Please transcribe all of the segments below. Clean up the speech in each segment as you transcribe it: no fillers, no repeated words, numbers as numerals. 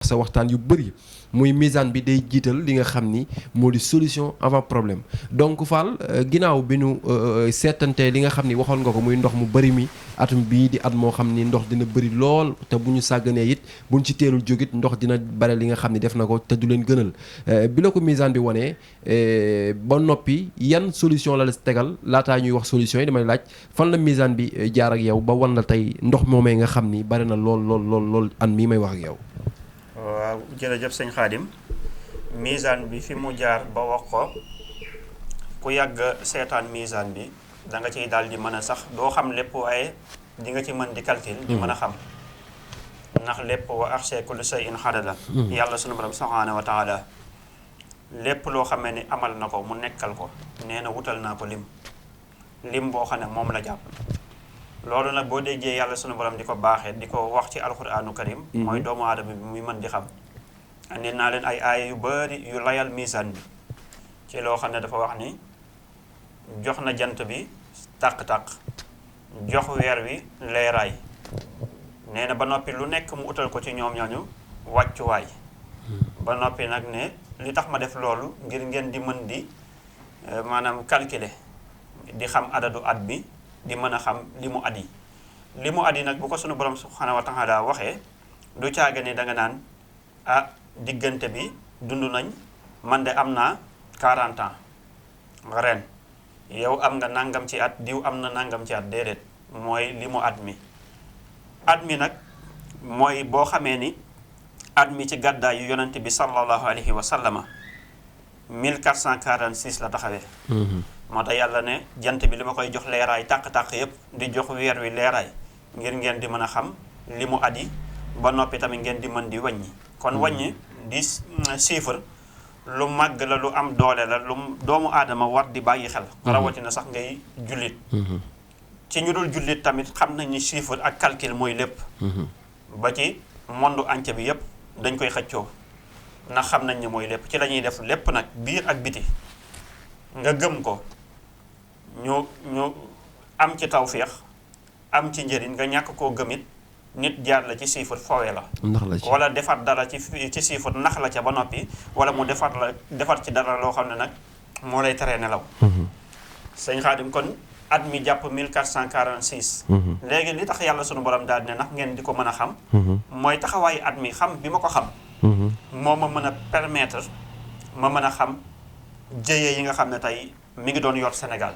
sa waxtaan yu bëri muy misaan bi day jiital li nga xam ni moo di solution avant problème donc Fall ginnaaw bi nu seetante li nga xam ni waxoon nga ko muy ndox mu bëri mi atum bii di at moo xam ni ndox dina bëri lool te bu ñu sàgganee it buñ ci teelul jógit ndox dina bare li nga xam ni def na ko te du leen gënal bi la ko misaan bi wanee ba noppi yan solution la tegal laataa ñuy wax solution yi damay laaj fan la misaan bi jaar ak yow ba wan la tey ndox moomee nga xam ni bari na lool an mii may wax ak yow. waaw jërëjëf sëñ Xaadim misaan bi fi mu jaar ba wax ko ku yàgg seetaan misaan bi da nga ciy daal di mën a sax doo xam lépp waaye di nga ci mën di calcul di mën a xam ndax lépp wa axsha kulli shay'in xadada yàlla sunu borom subhaanahu wa taala lépp loo xamee ni amal na ko mu nekkal ko nee na wutal naa ko lim boo xam ne moom la jàpp loolu nag boo déggee yàlla sunu borom di ko baaxee di ko wax ci alquraanu karim mooy doomu aadama bi muy mën di xam andi naa leen ay aaya yu bari yu layal misaan bi ci loo xam ne dafa wax ni jox na jant bi tàq-tàq jox weer wi leeraay nee na ba noppi lu nekk mu utal ko ci ñoom ñooñu wàccuwaay ba noppi nag ne li tax ma def loolu ngir ngeen di mën di maanaam calculer di xam adadu at bi di mën a xam li mu at yi nag bu ko sunu borom subhanahu wa taala waxee du caaga ne da nga naan diggante bi dund nañ man de am naa 40 ans ren yow am nga nangam ci at diw am na nangam ci at déedéet mooy li mu at mi nag mooy boo xamee ni at mi ci gàddaay yu yonent bi sallallahu alayhi wa sallama 1446 la taxawee moo tax yàlla ne jant bi li ma koy jox leeraay tàq-tàq yépp di jox weer wi leeraay ngir ngeen di mën a xam li mu at yi ba noppi tamit ngeen di mën di wàññi kon wàññi di chiffre lu màgg la lu am doole la lu doomu aadama war di bàyyi xel rawatina sax ngay jullit ci ñu dul jullit tamit xam nañ ni chiffre ak calcul mooy lépp ba ci monde entier bi yépp dañ koy xëccoo ndax xam nañ ni mooy lépp ci la ñuy def lépp nag biir ak biti nga gëm ko ñu am ci tawféex am ci njëriñ nga ñàkk koo gëmit nit jaar la ci chiffre fowee la wala defar dara ci chiffre nax la ca ba noppi wala mu defar ci dara loo xam ne nag moo lay teree nelaw sëñ Xaadim kon at mi jàpp 1446 léegi li tax yàlla sunu borom daal ne ndax ngeen di ko mën a xam mooy taxawaayu at mi xam bi ma ko xam moo ma mën a permettre ma mën a xam jëye yi nga xam ne tey mi ngi doon yor Sénégal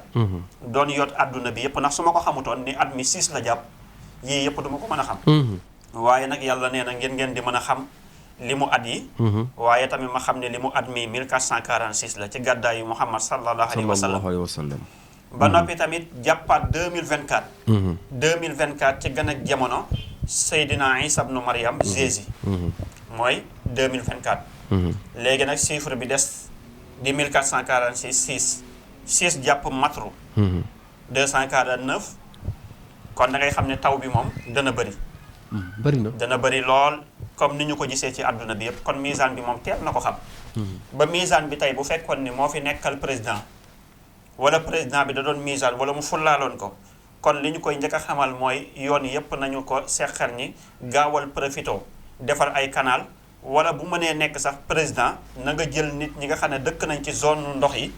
doon yor àdduna bi yëpp ndax su ma ko xamutoon ni at mi 6 la jàpp yii yëpp duma ko mën a xam waaye nag yàlla nee na ngeen di mën a xam li mu at yi waaye tamit ma xam ne li mu at mi 1446 la ci gàddaayu Muhammad sallallahu alayhi wa sallam ba noppi tamit jàppaat 2024 2024 ci gën ak jamono Seydina Isa ibnu Maryam Jésus mooy 2024 léegi nag chiffre bi des di 1446 6 jàpp matru 249 kon da ngay xam ne taw bi moom dana bëri dana bëri lool comme ni ñu ko gisee ci àdduna bi yëpp kon misaan bi moom teel na ko xam ba misaan bi tey bu fekkoon ni moo fi nekkal président wala président bi da doon misaan wala mu fullaaloon ko kon li ñu koy njëkk a xamal mooy yoon yëpp nañu ko seqal ñi gaawal profito defar ay canal wala bu mënee nekk sax président na nga jël nit ñi nga xam ne dëkk nañ ci zone ndox yi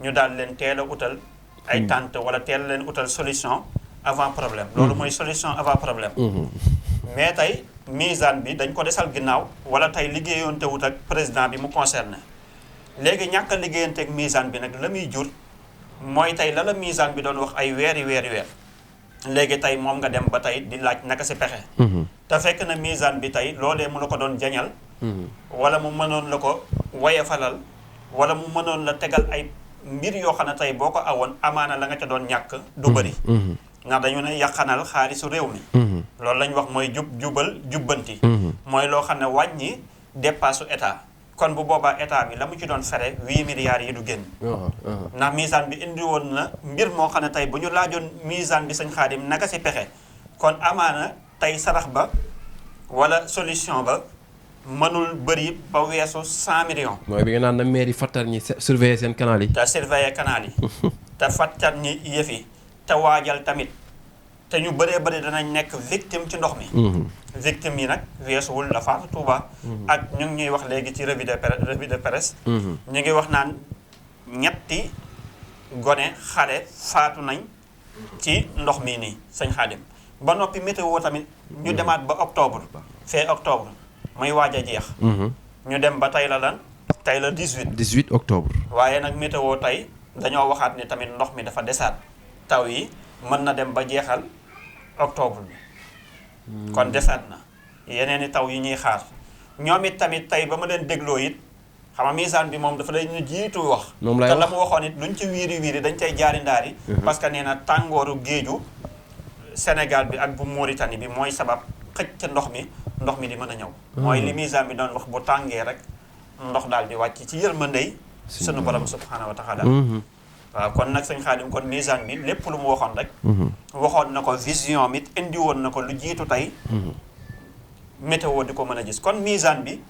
ñu daal leen teel a utal ay tente wala teel leen utal solution avant problème loolu mooy solution avant problème mais tey misaan bi dañ ko desal ginnaaw wala tey liggéeyoonte wut ak président bi mu concerné léegi ñàkk a liggéeyante ak misaan bi nag la muy jur mooy tey la misaan bi doon wax ay weer léegi tey moom nga dem ba tey di laaj naka si pexe te fekk na misaan bi tey loolee mu la ko doon jañal wala mu mënoon la ko wayefalal wala mu mënoon la tegal ay mbir yoo xam ne tey boo ko awoon amaana la nga ca doon ñàkk du bëri ndax dañu ne yàqanal xaalisu réew mi loolu lañ wax mooy jubal jubbanti mooy loo xam ne wàññi dépasse état kon bu boobaa état bi la mu ci doon fere 8 milliards yi du génn ndax misaan bi indi woon na mbir moo xam ne tey bu ñu laajoon misaan bi sëñ Xaadim naka si pexe kon amaana tey sarax ba wala solution ba mënul bëri ba weesu 100 millions mooy bi nga naan na maire yi fattar ñi surveiller seen canal yi te surveiller canal yi te fattar ñi yëf yi te waajal tamit te ñu bëree bëri danañ nekk victime ci ndox mi. victime yi nag weesuwul la faatu Touba. ak ñu ngi ñuy wax léegi ci revue de presse. ñu ngi wax naan ñetti gone xale faatu nañ ci ndox mi nii sëñ Xaadim ba noppi météo tamit ñu demaat ba octobre fee octobre muy waaj a jeex. ñu dem ba tey la lan tey la 18 octobre. waaye nag météo tey dañoo waxaat ni tamit ndox mi dafa desaat taw yi mën na dem ba jeexal octobre bi. kon desaat na yeneen i taw yi ñuy xaar ñoom it tamit tey ba ma leen dégloo it xam nga misaan bi moom dafa lay ñu jiitu wax. te la mu waxoon it luñ ci wiiri wiiri dañ cay jaari ndaari. parce que nee na tàngooru géeju Sénégal bi ak bu Mauritanie bi mooy sabab xëcc ca ndox mi di mën a ñëw. mooy li misaan bi doon wax bu tàngee rek ndox daal di wàcc ci yërmandey sunu borom subhanahu wa taala. waaw kon nag sëñ Xaadim kon misaan bi lépp lu mu waxoon rek. waxoon na ko vision mit indi woon na ko lu jiitu tey. météo di ko mën a gis kon misaan bi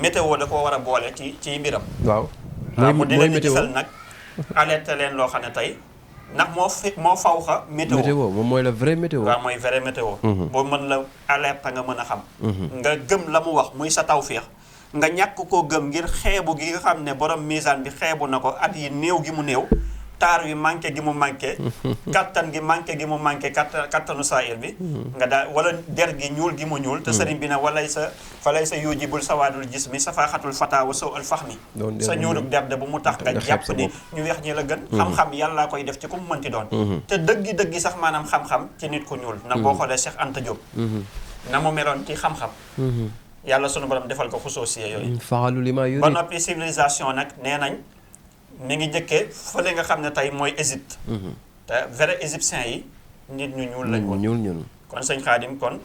météo da ko war a boole ci mbiram. waaw mu di leen gisal nag alerte leen loo xam ne tey ndax moo fawxa météo moom mooy la vraie météo. waaw mooy vraie météo. boo mën la alerte nga mën a xam. nga gëm la mu wax muy sa tawféex. nga ñàkk koo gëm ngir xeebu gi nga xam ne borom misaan bi xeebu na ko at yi néew gi mu néew taar wi manqué gi mu manqué kattan gi manqué gi mu manqué kattanu saayir bi nga daal wala der gi ñuul gi mu ñuul te sëriñ bi ne falay sa yujibul sawaadul gis mi sa faaxatul fataawa sow al fax mi sa ñuuluk der de bu mu tax nga jàpp ni ñu weex ñi la gën xam-xam yàllaa koy def ci ku mu mënti doon te dëggi sax maanaam xam-xam ci nit ku ñuul na boo xoolee Cheikh Anta Diop na mu meloon ci xam-xam yàlla sunu borom defal ko xusoosiye yooyu faalu li ma yurid ba noppi civilisation nag nee nañ mi ngi jëkkee fële nga xam ne tey mooy Égypte te vrai égyptien yi nit ñu ñuul lañ woon ñuul kon sëñ Xaadim kon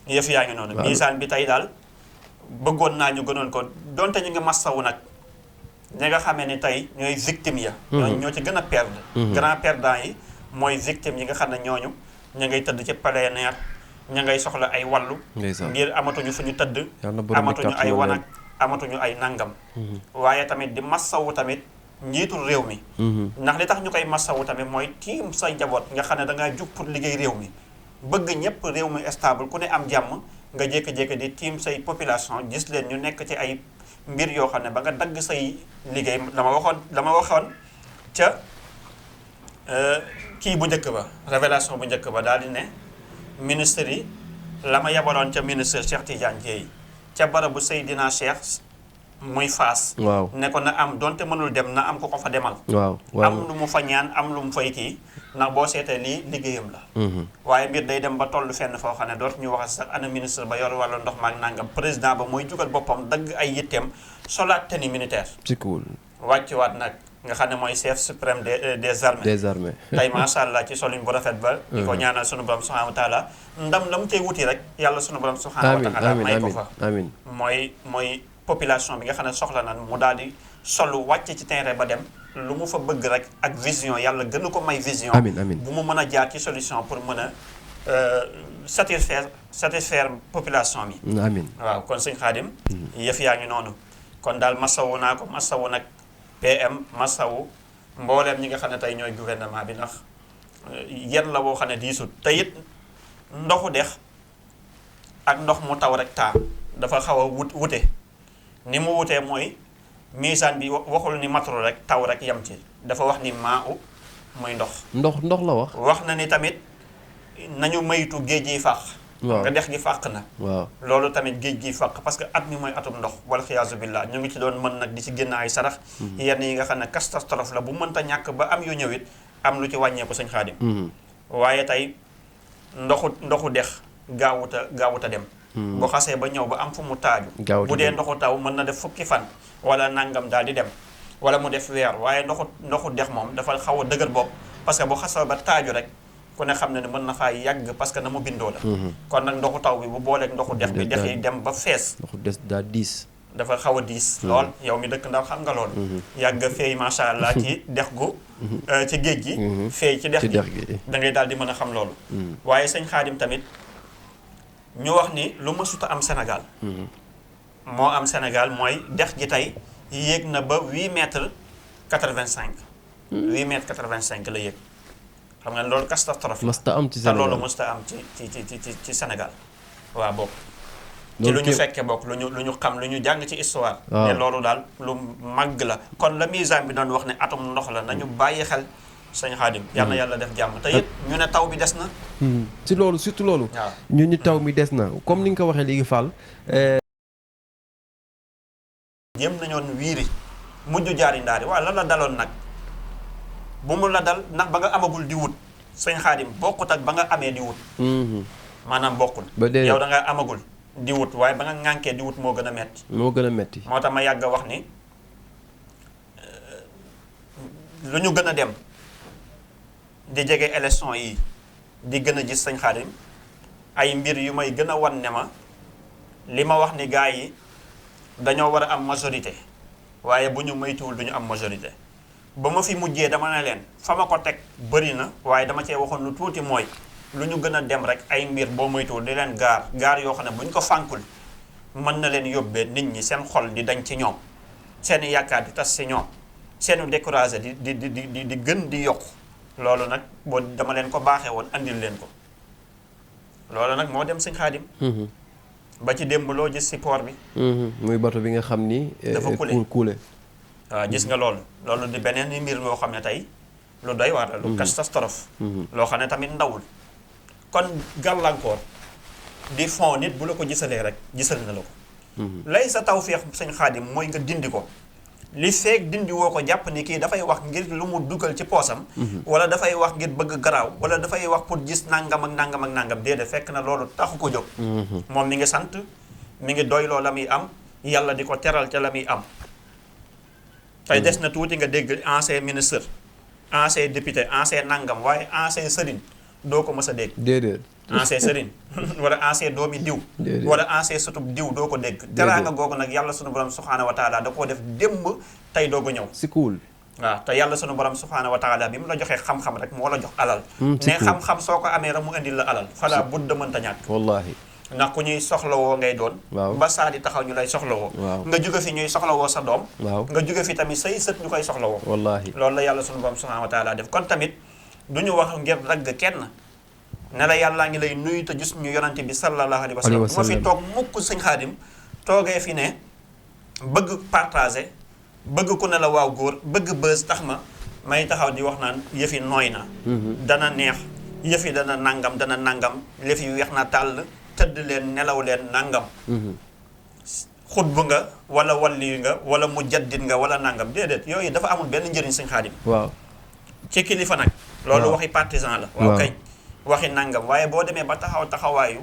yëf yaa ngi noonu misaan bi tey daal bëggoon naa ñu gënoon ko donte ñu ngi massawu nag ñi nga xamee ni tey ñooy victime ya ñoo ci gën a perdre grand perdant yi mooy victime yi nga xam ne ñooñu ñu ngay tëdd ci plénière ña ngay soxla ay wallu ngir amatuñu fu ñu tëdd amatuñu ay wanag amatuñu ay nangam waaye tamit di massawu tamit njiitul réew mi ndax li tax ñu koy massawu tamit mooy tiim say njaboot nga xam ne dangaa jug pour liggéey réew mi bëgg ñëpp réew mi stable ku ne am jàmm nga jékki-jékki di tiim say population gis leen ñu nekk ci ay mbir yoo xam ne ba nga dagg say liggéey dama waxoon ca kii bu njëkk ba révélation bu njëkk ba daal di ne ministre yi la ma yabaloon ca ministre Cheikh Tidiane Dièye ca barabu Seydina Cheikh muy Faas. waaw ne ko na am donte mënul dem na am ko fa demal. waaw am lu mu fa ñaan am lu mu fay kii ndax boo seetee lii liggéeyam la. waaye mbir day dem ba toll fenn foo xam ne dootu ñu wax sax ana ministre ba yor wàllu ndox maag nangam président ba mooy jugal boppam dagg ay yitteem solaat tenue militaire. c'est cool. wàccuwaat nag nga xam ne mooy chef suprême des armées. des armées. tey macha allah ci solin bu rafet ba. di ko ñaanal sunu borom subhanahu wa taala ndam la mu cay wuti rek yàlla sunu borom subhanahu wa taala may ko fa. amiin mooy population bi nga xam ne soxla na mu daal di solu wàcc ci terrain ba dem lu mu fa bëgg rek ak vision yàlla gën ko may vision. amiin bu mu mën a jaar ci solution pour mën a satisfaire population bi. amiin waaw kon sëñ Xaadim. yëf yaa ngi noonu. kon daal masawu naa ko masawu nag PM masawu mbooleem ñi nga xam ne tey ñooy gouvernement bi ndax yenn la boo xam ne diisut te it ndoxu dex ak ndox mu taw rek taa dafa xaw a wute. ni mu wutee mooy misaan bi waxul ni matru rek taw rek yam ci dafa wax ni maa u muy ndox la wax na ni tamit nañu maytu géej gi fàq nga dex gi fàq na loolu tamit géej gi fàq parce que at mi mooy atum ndox wal xiyaasu billah ñu ngi ci doon mën nag di ci génn ay sarax yenn yi nga xam ne catastrophe la bu mënta ñàkk ba am yu ñëwit am lu ci wàññeeku sëñ Xaadim waaye tey ndoxu dex gaawuta dem bu xasee ba ñëw ba am fu mu taaju bu dee ndoxu taw mën na def fukki fan wala nangam daal di dem wala mu def weer waaye ndoxu dex moom dafa xaw a dëgër bopp parce que bu xasee ba taaju rek ku ne xam ne mën na faa yàgg parce que na mu bindoo la kon nag ndoxu taw bi bu booleeg ndoxu dex bi dex yi dem ba fees ndoxu des daa diis dafa xaw a diis lool yow mi dëkk ndax xam nga loolu yàgg feey macha allah ci dex gu ci géej gi feey ci dex gi da ngay daal di mën a xam loolu waaye sëñ Xaadim tamit ñu wax ni lu mësuta am Sénégal moo am Sénégal mooy dex gi tey yéeg na ba 8 mètres 85 8 mètres 85 la yéeg xam nga ne loolu catastrophe la masta am ci te loolu Sénégal mësta am ci Sénégal waaw bokk ci loolu lu ñu fekke bokk lu ñu xam lu ñu jàng ci histoire waaw. ne loolu daal lu màgg la kon la misaan bi doon wax ne atum ndox la nañu bàyyi xel sëñ Xaadim yal na yàlla def jàmm te it ñu ne taw bi des na ci loolu surtout loolu waaw ñu ñu taw mi des na comme ni nga ko waxee léegi Fall jéem nañoon wiiri mujj jaari ndaari waaw lan la daloon nag bu mu la dal ndax ba nga amagul di wut sëñ Xaadim bokkut ak ba nga amee di wut maanaam bokkul ba dee yow da nga amagul di wut waaye ba nga ŋànkee di wut moo gën a metti moo gën a metti moo tax ma yàgg a wax ni lu ñu gën a dem di jege élection yi di gën a gis sëñ Xaadim ay mbir yu may gën a wan ne ma li ma wax ni gars yi dañoo war a am majorité waaye bu ñu moytuwul du ñu am majorité ba ma fi mujjee dama ne leen fa ma ko teg bëri na waaye dama cee waxoon lu tuuti mooy lu ñu gën a dem rek ay mbir boo moytuwul di leen gaar yoo xam ne bu ñu ko fànkul mën na leen yóbbee nit ñi seen xol di dañ ci ñoom seen yaakaar di tas ci ñoom seenu découragé di gën di yokku loolu nag boo dama leen ko baaxee woon andil leen ko loolu nag moo dem sëñ Xaadim ba ci démb loo gis si port bi muy bato bi nga xam ni dafa kuule waaw gis nga loolu di beneen mbir loo xam ne tey lu doy waar la lu catastrophe loo xam ne tamit ndawul kon gàllankoor di fond nit bu la ko gisalee rek gisal na la ko lay sa tawfeex sëñ Xaadim mooy nga dindi ko li feeg dindi woo ko jàpp ni kii dafay wax ngir lu mu dugal ci poosam wala dafay wax ngir bëgg garaaw wala dafay wax pour gis nangam ak nangam ak nangam déedéet fekk na loolu taxu ko jóg moom mi ngi sant mi ngi doyloo la muy am yàlla di ko teral ca la muy am tey des na tuuti nga dégg ancien ministre ancien député ancien nangam waaye ancien sëriñ doo ko mës a dégg déedéet ancien sëriñ wala ancien doomi diw wala ancien sutub diw doo ko dégg teraanga googu nag yàlla sunu borom subhaanahu wa taala da koo def démb tey doo ko ñëw si cool waaw te yàlla sunu borom subhaanahu wa taala bi mu la joxee xam-xam rek moo la jox alal ne xam-xam soo ko amee rek mu indil la alal fala budda mënta ñàkk wallahi ndax ku ñuy soxlawoo ngay doon waaw ba saa di taxaw ñu lay soxlawoo waaw nga jóge fi ñuy soxlawoo sa doom waaw nga jóge fi tamit say sët ñu koy soxlawoo wallahi loolu la yàlla sunu borom subhaanahu wa taala def kon tamit du ñu wax ngir ragg kenn ne la yàllaa ngi lay nuyu te gis ñu yonante bi sallallahu alayhi wa sallam bu ma fi toog mukk sëñ Xaadim toogee fi ne bëgg partager bëgg ku ne la waaw góor bëgg bës tax ma may taxaw di wax naan yëfi nooy na dana neex yëfi dana nangam lëf yi weex na tàll tëdd leen nelaw leen nangam xutbu nga wala walli nga wala mujaddid nga wala nangam déedéet yooyu dafa amul benn njëriñ sëñ Xaadim waaw ci kilifa nag loolu waxi partisan la waaw kañ waxi nangam waaye boo demee ba taxawaayu